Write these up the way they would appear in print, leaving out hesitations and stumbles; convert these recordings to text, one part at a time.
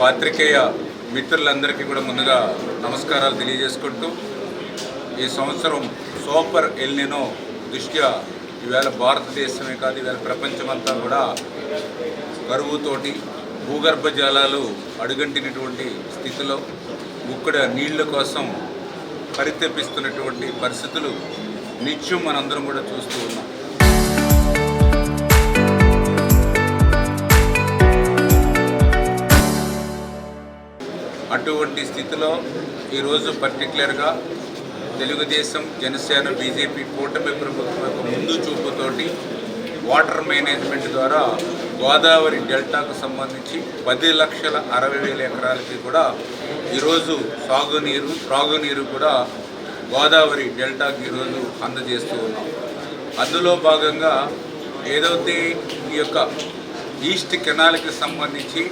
పాత్రికేయ మిత్రులందరికీ కూడా ముందుగా నమస్కారాలు తెలియజేసుకుంటూ ఈ సంవత్సరం సూపర్ ఎల్నినో దృష్ట్యా ఈవేళ భారతదేశమే కాదు ఈవేళ ప్రపంచమంతా కూడా కరువుతోటి భూగర్భ జలాలు అడుగంటినటువంటి స్థితిలో ముక్కడ నీళ్ల కోసం పరితపిస్తున్నటువంటి పరిస్థితులు నిత్యం మనందరం కూడా చూస్తూ ఉన్నాం. అటువంటి స్థితిలో ఈరోజు పర్టికులర్గా తెలుగుదేశం, జనసేన, బీజేపీ కూటమి ప్రభుత్వం యొక్క ముందు చూపుతోటి వాటర్ మేనేజ్మెంట్ ద్వారా గోదావరి డెల్టాకు సంబంధించి 10,60,000 ఎకరాలకి కూడా ఈరోజు సాగునీరు, త్రాగునీరు కూడా గోదావరి డెల్టాకి ఈరోజు అందజేస్తూ ఉన్నాం. అందులో భాగంగా ఏదైతే ఈ యొక్క ఈస్ట్ కెనాల్కి సంబంధించి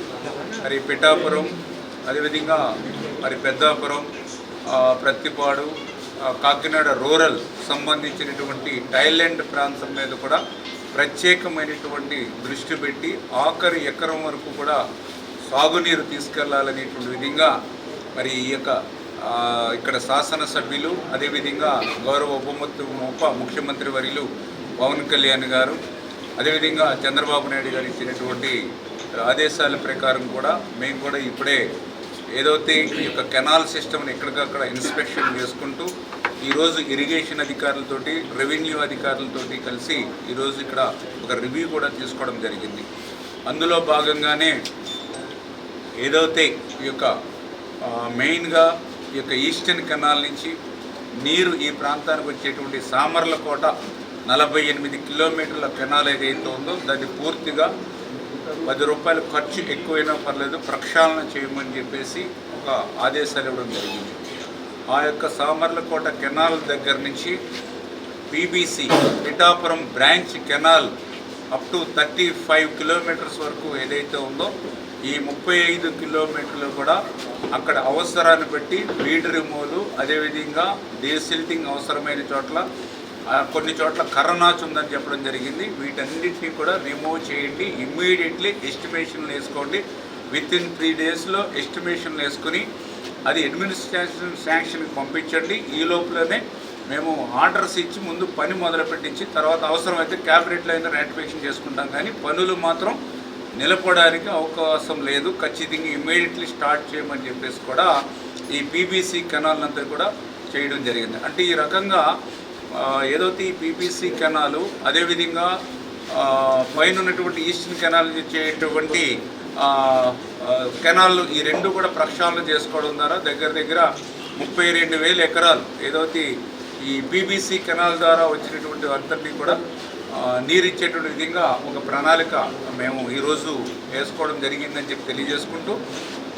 మరి పిఠాపురం, అదేవిధంగా మరి పెద్దాపురం, ప్రత్తిపాడు, కాకినాడ రూరల్ సంబంధించినటువంటి టైలాండ్ ప్రాంతం మీద కూడా ప్రత్యేకమైనటువంటి దృష్టి పెట్టి ఆఖరి ఎకరం వరకు కూడా సాగునీరు తీసుకెళ్లాలనేటువంటి విధంగా మరి ఈ యొక్క ఇక్కడ శాసనసభ్యులు, అదేవిధంగా గౌరవ ఉప ముఖ్యమంత్రి వర్యులు పవన్ కళ్యాణ్ గారు, అదేవిధంగా చంద్రబాబు నాయుడు గారు ఇచ్చినటువంటి ఆదేశాల ప్రకారం కూడా మేము కూడా ఇప్పుడే ఏదైతే ఈ యొక్క కెనాల్ సిస్టమ్ని ఎక్కడికక్కడ ఇన్స్పెక్షన్ చేసుకుంటూ ఈరోజు ఇరిగేషన్ అధికారులతోటి, రెవెన్యూ అధికారులతోటి కలిసి ఈరోజు ఇక్కడ ఒక రివ్యూ కూడా తీసుకోవడం జరిగింది. అందులో భాగంగానే ఏదైతే ఈ యొక్క మెయిన్గా ఈ యొక్క ఈస్టర్న్ కెనాల్ నుంచి నీరు ఈ ప్రాంతానికి వచ్చేటువంటి సామర్లకోట 48 కిలోమీటర్ల కెనాల్ ఏదైతే ఉందో దాన్ని పూర్తిగా 10 రూపాయలు ఖర్చు ఎక్కువైనా పర్లేదు ప్రక్షాళన చేయమని చెప్పేసి ఒక ఆదేశాలు ఇవ్వడం జరిగింది. ఆ యొక్క సామర్లకోట కెనాల్ దగ్గర నుంచి PBC Pithapuram branch canal up to 35 kilometres వరకు ఏదైతే ఉందో ఈ 35 కిలోమీటర్లు కూడా అక్కడ అవసరాన్ని బట్టి వీడ్ రిమూవల్, అదేవిధంగా డీసిల్టింగ్ అవసరమైన చోట్ల కొన్ని చోట్ల కర్రనాచు ఉందని చెప్పడం జరిగింది. వీటన్నిటినీ కూడా రిమూవ్ చేయండి, ఇమ్మీడియట్లీ ఎస్టిమేషన్లు వేసుకోండి, విత్-ఇన్ 3 డేస్లో ఎస్టిమేషన్లు వేసుకుని అది అడ్మినిస్ట్రేషన్ శాంక్షన్కి పంపించండి. ఈ లోపలనే మేము ఆర్డర్స్ ఇచ్చి ముందు పని మొదలు పెట్టించి తర్వాత అవసరమైతే క్యాబినెట్లో అయినా రాటిఫికేషన్ చేసుకుంటాం, కానీ పనులు మాత్రం నిలపడానికి అవకాశం లేదు, ఖచ్చితంగా ఇమ్మీడియట్లీ స్టార్ట్ చేయమని చెప్పేసి కూడా ఈ పీబీసీ కెనాల్ అంతా కూడా చేయడం జరిగింది. అంటే ఈ రకంగా ఏదైతే ఈ పీబీసీ కెనాలు, అదేవిధంగా పైన ఉన్నటువంటి ఈస్టర్న్ కెనాల్ ఇచ్చేటువంటి కెనాల్లు ఈ రెండు కూడా ప్రక్షాళన చేసుకోవడం ద్వారా దగ్గర 32,000 ఎకరాలు ఏదైతే ఈ పీబీసీ కెనాల్ ద్వారా వచ్చినటువంటి అంతటినీ కూడా నీరు ఇచ్చేటువంటి విధంగా ఒక ప్రణాళిక మేము ఈరోజు వేసుకోవడం జరిగిందని చెప్పి తెలియజేసుకుంటూ,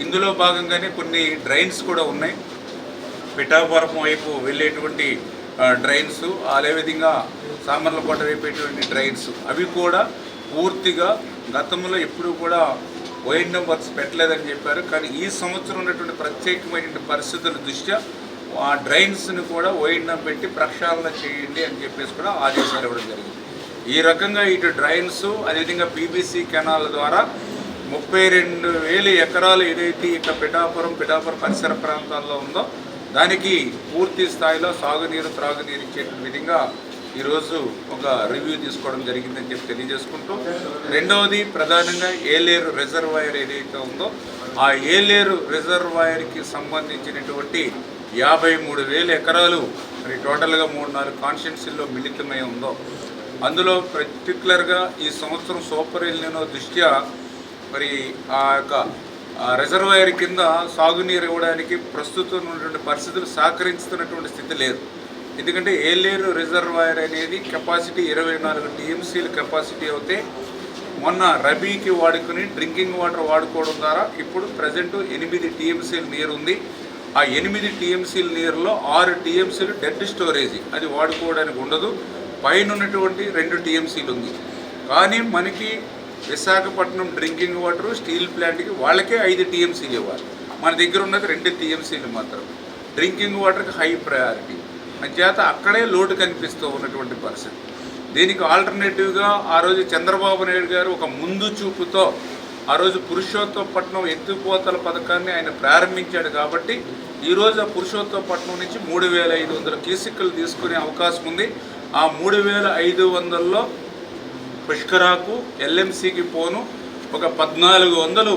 ఇందులో భాగంగానే కొన్ని డ్రైన్స్ కూడా ఉన్నాయి. పిఠాపురం వైపు వెళ్ళేటువంటి డ్రైన్స్, అదేవిధంగా సామర్లకోట వైపేటువంటి డ్రైన్స్, అవి కూడా పూర్తిగా గతంలో ఎప్పుడూ కూడా వైండ్ వర్క్స్ పెట్టలేదని చెప్పారు. కానీ ఈ సంవత్సరం ఉన్నటువంటి ప్రత్యేకమైన పరిస్థితుల దృష్ట్యా ఆ డ్రైన్స్ని కూడా వైండ్ పెట్టి ప్రక్షాళన చేయండి అని చెప్పేసి కూడా ఆదేశాలు ఇవ్వడం జరిగింది. ఈ రకంగా ఇటు డ్రైన్స్, అదేవిధంగా పీబీసీ కెనాల్ ద్వారా 32,000 ఎకరాలు ఏదైతే ఇక పిఠాపురం పరిసర ప్రాంతాల్లో ఉందో దానికి పూర్తి స్థాయిలో సాగునీరు, త్రాగునీరు ఇచ్చే విధంగా ఈరోజు ఒక రివ్యూ తీసుకోవడం జరిగిందని చెప్పి తెలియజేసుకుంటూ, రెండవది ప్రధానంగా ఏలేరు రిజర్వాయర్ ఏదైతే ఉందో ఆ ఏలేరు రిజర్వాయర్కి సంబంధించినటువంటి 53,000 ఎకరాలు మరి టోటల్గా 3-4 కాన్స్టిట్యున్సీల్లో మిళితమై ఉందో అందులో పర్టికులర్గా ఈ సంవత్సరం సూపర్ ఎల్నినో దృష్ట్యా మరి ఆ యొక్క రిజర్వాయర్ కింద సాగునీరు ఇవ్వడానికి ప్రస్తుతం ఉన్నటువంటి పరిస్థితులు సహకరిస్తున్నటువంటి స్థితి లేదు. ఎందుకంటే ఏలేరు రిజర్వాయర్ అనేది కెపాసిటీ 24 టీఎంసీల కెపాసిటీ అవుతే మొన్న రబీకి వాడుకుని డ్రింకింగ్ వాటర్ వాడుకోవడం ద్వారా ఇప్పుడు ప్రజెంట్ 8 టీఎంసీల నీరు ఉంది. ఆ 8 టీఎంసీల నీరులో 6 టీఎంసీలు డెడ్ స్టోరేజీ, అది వాడుకోవడానికి ఉండదు. పైన ఉన్నటువంటి 2 టీఎంసీలు ఉంది. కానీ మనకి విశాఖపట్నం డ్రింకింగ్ వాటర్ స్టీల్ ప్లాంట్కి వాళ్ళకే 5 టీఎంసీలు ఇవ్వాలి, మన దగ్గర ఉన్నది 2 టీఎంసీలు మాత్రం. డ్రింకింగ్ వాటర్కి హై ప్రయారిటీ, అంచేత అక్కడే లోటు కనిపిస్తూ ఉన్నటువంటి పరిస్థితి. దీనికి ఆల్టర్నేటివ్గా ఆ రోజు చంద్రబాబు నాయుడు గారు ఒక ముందు చూపుతో ఆ రోజు పురుషోత్తపట్నం ఎత్తిపోతల పథకాన్ని ఆయన ప్రారంభించాడు కాబట్టి ఈరోజు ఆ పురుషోత్తపట్నం నుంచి 3,500 క్యూసెక్కులు తీసుకునే అవకాశం ఉంది. ఆ 3,500లో పుష్కరాకు ఎల్ఎంసీకి పోను ఒక 1,400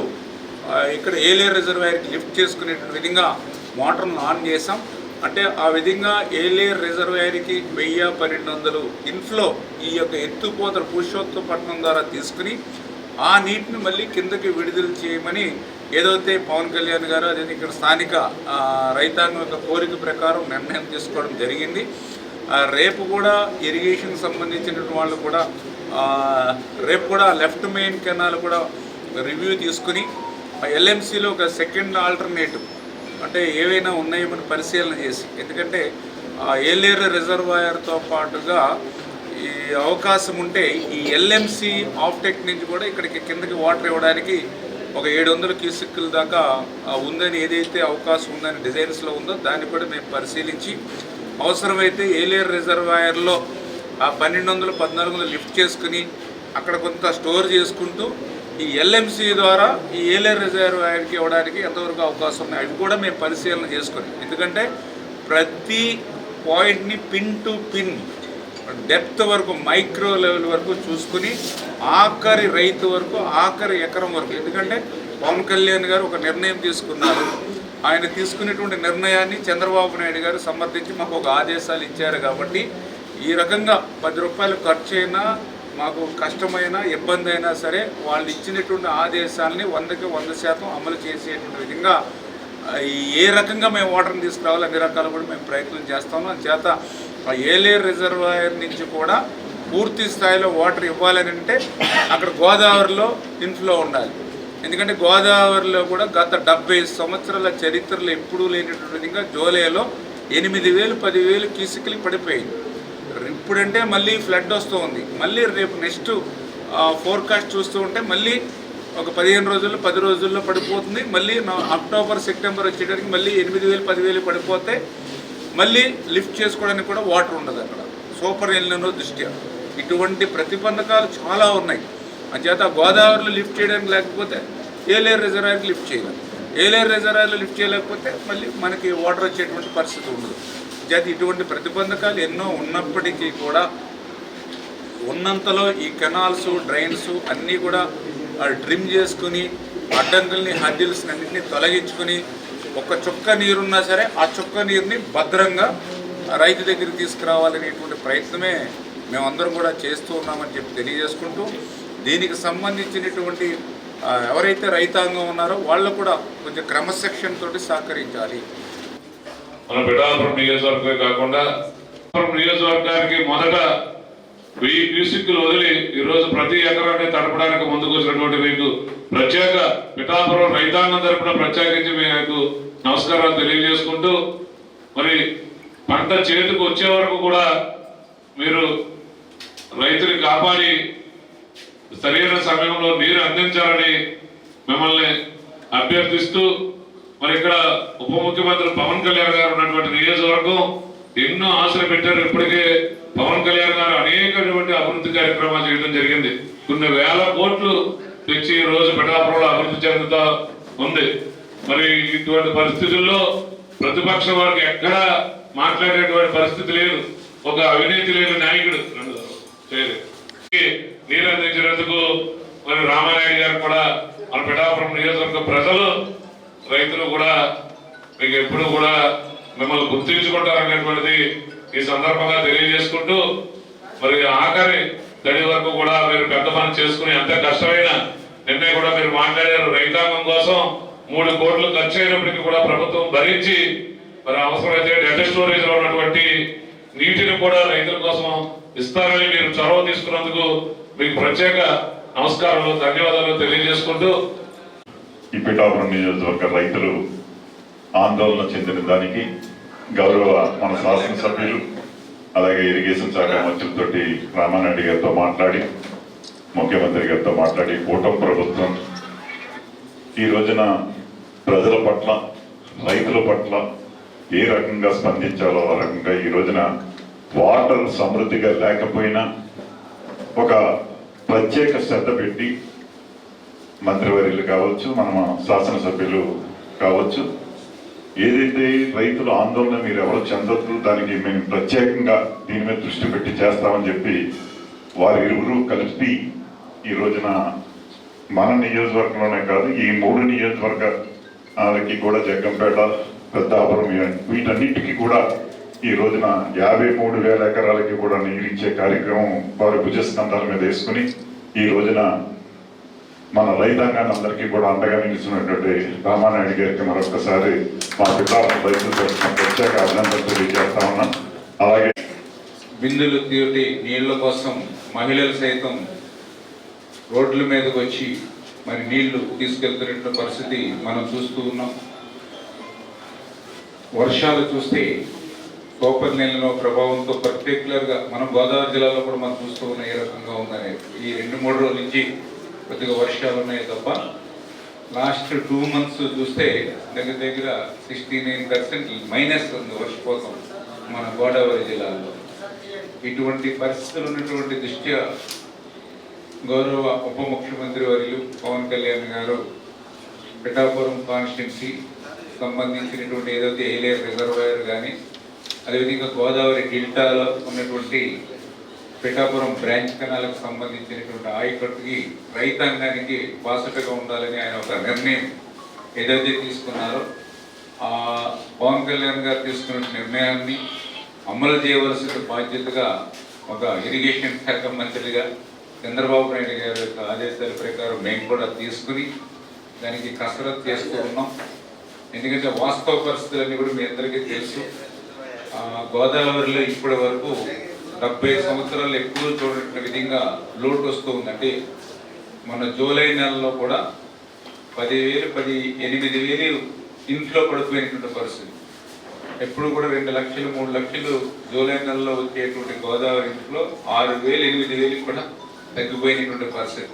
ఇక్కడ ఏలేరు రిజర్వాయర్కి లిఫ్ట్ చేసుకునే విధంగా మోటార్ను ఆన్ చేసాం. అంటే ఆ విధంగా ఏలేరు రిజర్వాయర్కి 1,000-1,200 ఇన్ఫ్లో ఈ యొక్క ఎత్తుపోతల పురుషోత్తపట్నం ద్వారా తీసుకుని ఆ నీటిని మళ్ళీ కిందకి విడుదల చేయమని ఏదైతే పవన్ కళ్యాణ్ గారు అదే ఇక్కడ స్థానిక రైతాంగం యొక్క కోరిక ప్రకారం నిర్ణయం తీసుకోవడం జరిగింది. రేపు కూడా ఇరిగేషన్ సంబంధించిన వాళ్ళు కూడా రేపు కూడా లెఫ్ట్ మెయిన్ కెనాల్ కూడా రివ్యూ తీసుకుని ఎల్ఎంసీలో ఒక సెకండ్ ఆల్టర్నేటివ్ అంటే ఏవైనా ఉన్నాయేమని పరిశీలన చేసి, ఎందుకంటే ఏలేరు రిజర్వాయర్తో పాటుగా ఈ అవకాశం ఉంటే ఈ ఎల్ఎంసీ ఆఫ్టెక్ నుంచి కూడా ఇక్కడికి కిందకి వాటర్ ఇవ్వడానికి ఒక 700 క్యూసెక్కుల దాకా ఉందని ఏదైతే అవకాశం ఉందని డిజైన్స్లో ఉందో దాన్ని కూడా మేము పరిశీలించి అవసరమైతే ఏలేరు రిజర్వాయర్లో ఆ 1,200-1,400 లిఫ్ట్ చేసుకుని అక్కడ కొంత స్టోర్ చేసుకుంటూ ఈ ఎల్ఎంసీ ద్వారా ఈ ఏలేరు రిజర్వాయర్కి ఇవ్వడానికి ఎంతవరకు అవకాశం ఉన్నాయి అవి కూడా మేము పరిశీలన చేసుకుని, ఎందుకంటే ప్రతి పాయింట్ని పిన్ టు పిన్ డెప్త్ వరకు మైక్రో లెవెల్ వరకు చూసుకుని ఆఖరి రైతు వరకు ఆఖరి ఎకరం వరకు, ఎందుకంటే పవన్ కళ్యాణ్ గారు ఒక నిర్ణయం తీసుకున్నారు. ఆయన తీసుకునేటువంటి నిర్ణయాన్ని చంద్రబాబు నాయుడు గారు సమర్థించి మాకు ఒక ఆదేశాలు ఇచ్చారు. కాబట్టి ఈ రకంగా 10 రూపాయలు ఖర్చు అయినా మాకు కష్టమైన ఇబ్బంది అయినా సరే వాళ్ళు ఇచ్చినటువంటి ఆదేశాలని 100కి 100% అమలు చేసేటువంటి విధంగా ఏ రకంగా మేము వాటర్ని తీసుకురావాలి అన్ని రకాలు కూడా మేము ప్రయత్నం చేస్తాము. అందుచేత ఏలేరు రిజర్వాయర్ నుంచి కూడా పూర్తి స్థాయిలో వాటర్ ఇవ్వాలని అంటే అక్కడ గోదావరిలో ఇన్ఫ్లో ఉండాలి. ఎందుకంటే గోదావరిలో కూడా గత 70 సంవత్సరాల చరిత్రలో ఎప్పుడూ లేనటువంటి విధంగా జూలైలో 8,000-10,000 క్యూసెక్కులు పడిపోయింది. ఇప్పుడంటే మళ్ళీ ఫ్లడ్ వస్తూ ఉంది. మళ్ళీ రేపు నెక్స్ట్ ఫోర్కాస్ట్ చూస్తూ ఉంటే మళ్ళీ ఒక 15 రోజుల్లో 10 రోజుల్లో పడిపోతుంది. మళ్ళీ అక్టోబర్ సెప్టెంబర్ వచ్చేటరికి మళ్ళీ 8,000-10,000 పడిపోతే మళ్ళీ లిఫ్ట్ చేసుకోవడానికి కూడా వాటర్ ఉండదు అక్కడ సూపర్ ఎల్నినో దృష్ట్యా. ఇటువంటి ప్రతిబంధకాలు చాలా ఉన్నాయి. అంచేత గోదావరిలో లిఫ్ట్ చేయడానికి లేకపోతే ఏలేరు రిజర్వాయర్కి లిఫ్ట్ చేయలేము. ఏలేరు రిజర్వాయర్లో లిఫ్ట్ చేయలేకపోతే మళ్ళీ మనకి వాటర్ వచ్చేటువంటి పరిస్థితి ఉండదు. అంచేత ఇటువంటి ప్రతిబంధకాలు ఎన్నో ఉన్నప్పటికీ కూడా ఉన్నంతలో ఈ కెనాల్స్ డ్రైన్స్ అన్నీ కూడా ట్రిమ్ చేసుకుని అడ్డంకుల్ని హద్దిల్స్ని అన్నింటినీ తొలగించుకుని ఒక చుక్క నీరున్నా సరే ఆ చుక్క నీరుని భద్రంగా రైతు దగ్గరికి తీసుకురావాలనేటువంటి ప్రయత్నమే మేమందరం కూడా చేస్తూ ఉన్నామని చెప్పి తెలియజేసుకుంటూ, దీనికి సంబంధించినటువంటి ఎవరైతే రైతాంగం ఉన్నారో వాళ్ళు కూడా కొంచెం క్రమశిక్షణ తోటి సహకరించాలి. మన పిఠాపురం నియోజకవర్గమే కాకుండా నియోజకవర్గానికి మొదట 1000 క్యూసెక్కులు వదిలి ఈరోజు ప్రతి ఎకరాన్ని తడపడానికి ముందుకు వచ్చినటువంటి మీకు ప్రత్యేక పిఠాపురం రైతాంగం తరపున ప్రత్యేకించి మీకు నమస్కారాలు తెలియజేసుకుంటూ, మరి పంట చేతికి వచ్చే వరకు కూడా మీరు రైతుని కాపాడి సరైన సమయంలో నీరు అందించాలని మిమ్మల్ని అభ్యర్థిస్తూ, మరి ఇక్కడ ఉప ముఖ్యమంత్రి పవన్ కళ్యాణ్ గారు ఉన్నటువంటి నియోజకవర్గం ఎన్నో ఆశలు పెట్టారు. ఇప్పటికే పవన్ కళ్యాణ్ గారు అనేకటువంటి అభివృద్ధి కార్యక్రమాలు చేయడం జరిగింది. కొన్ని వేల కోట్లు తెచ్చి ఈ రోజు పిఠాపురంలో అభివృద్ధి చెందుతా ఉంది. మరి ఇటువంటి పరిస్థితుల్లో ప్రతిపక్ష వారికి ఎక్కడా మాట్లాడేటువంటి పరిస్థితి లేదు. ఒక అవినీతి లేని నాయకుడు నీరు అందించినందుకు మరి రామానాయుడు గారు కూడా మన పిఠాపురం నియోజకవర్గ ప్రజలు రైతులు కూడా మీకు ఎప్పుడు కూడా మిమ్మల్ని గుర్తించుకుంటారనేటువంటిది ఈ సందర్భంగా తెలియజేసుకుంటూ, మరి ఆఖరి తడి వరకు కూడా మీరు పెద్ద పని చేసుకుని ఎంత కష్టమైన నిన్నే కూడా మీరు మాట్లాడారు. రైతాంగం కోసం 3 కోట్లు ఖర్చు అయినప్పటికీ కూడా ప్రభుత్వం భరించి మరి అవసరమైతే డెడ్ స్టోరేజ్ లో ఉన్నటువంటి నీటిని కూడా రైతుల కోసం ఇస్తారని మీరు చొరవ తీసుకున్నందుకు మీకు ప్రత్యేక నమస్కారాలు ధన్యవాదాలు తెలియజేసుకుంటూ, ఈ పిఠాపురం నియోజకవర్గ రైతులు ఆందోళన చెందిన దానికి గౌరవ మన శాసనసభ్యులు అలాగే ఇరిగేషన్ శాఖ మంత్రులతోటి రామానాయుడు గారితో మాట్లాడి ముఖ్యమంత్రి గారితో మాట్లాడి కూటమి ప్రభుత్వం ఈ రోజున ప్రజల పట్ల రైతుల పట్ల ఏ రకంగా స్పందించాలో ఆ రకంగా ఈ రోజున వాటర్ సమృద్ధిగా లేకపోయినా ఒక ప్రత్యేక శ్రద్ధ పెట్టి మంత్రివర్యులు కావచ్చు, మన శాసనసభ్యులు కావచ్చు, ఏదైతే రైతుల ఆందోళన మీరు ఎవరు చెందొద్దు, దానికి మేము ప్రత్యేకంగా దీని మీద దృష్టి పెట్టి చేస్తామని చెప్పి వారు ఇరువురు కలిపి ఈ రోజున మన నియోజకవర్గంలోనే కాదు, ఈ 3 నియోజకవర్గాలకి కూడా జగ్గంపేట, పెద్దాపురం వీటన్నిటికీ కూడా ఈ రోజున 53,000 ఎకరాలకి కూడా నీరిచ్చే కార్యక్రమం వారి భుజస్కంధాల మీద వేసుకుని ఈ రోజున మన రైతాంగాన్ని అందరికీ కూడా అండగా నిలిచినటువంటి రామానాయుడు గారికి మరొకసారి మా పిల్లల రైతుల తరఫున ప్రత్యేక అభినందనలు తెలియజేస్తా ఉన్నాం. అలాగే బిందులు తీటి నీళ్ల కోసం మహిళలు సైతం రోడ్ల మీదకి వచ్చి మరి నీళ్లు తీసుకెళ్తున్న పరిస్థితి మనం చూస్తూ ఉన్నాం. వర్షాలు చూస్తే కోపర్ నీళ్ళలో ప్రభావంతో పర్టికులర్గా మనం గోదావరి జిల్లాలో కూడా మనం చూస్తూ ఉన్న ఏ రకంగా ఉందని ఈ 2-3 రోజుల నుంచి కొద్దిగా వర్షాలు ఉన్నాయి తప్ప లాస్ట్ 2 months చూస్తే దగ్గర 69% మైనస్ ఉంది వర్షపాతం మన గోదావరి జిల్లాలో. ఇటువంటి పరిస్థితులు ఉన్నటువంటి దృష్ట్యా గౌరవ ఉప ముఖ్యమంత్రి వర్యులు పవన్ కళ్యాణ్ గారు పిఠాపురం కాన్స్టిట్యున్సీ సంబంధించినటువంటి ఏదైతే ఏలేరు రిజర్వాయర్ కానీ అదేవిధంగా గోదావరి డెల్టాలో ఉన్నటువంటి పిఠాపురం బ్రాంచ్ కెనాల్కి సంబంధించినటువంటి ఆయకట్టుకి రైతాంగానికి బాసటగా ఉండాలని ఆయన ఒక నిర్ణయం ఏదైతే తీసుకున్నారో ఆ పవన్ కళ్యాణ్ గారు తీసుకున్న నిర్ణయాన్ని అమలు చేయవలసిన బాధ్యతగా ఒక ఇరిగేషన్ శాఖ మంత్రిగా చంద్రబాబు నాయుడు గారి యొక్క ఆదేశాల ప్రకారం మేము కూడా తీసుకుని దానికి కసరత్తు చేస్తూ ఉన్నాం. ఎందుకంటే వాస్తవ పరిస్థితులన్నీ కూడా మీ అందరికీ తెలుసు. గోదావరిలో ఇప్పటి వరకు 70 సంవత్సరాలు ఎక్కువ చూడని విధంగా లోటు వస్తూ ఉందంటే మన జూలై నెలలో కూడా 8,000 ఇంట్లో పడిపోయినటువంటి పరిస్థితి. ఎప్పుడు కూడా 2 లక్షలు 3 లక్షలు జూలై నెలలో వచ్చేటువంటి గోదావరి ఇంట్లో 6,000 8,000 కూడా తగ్గిపోయినటువంటి పరిస్థితి.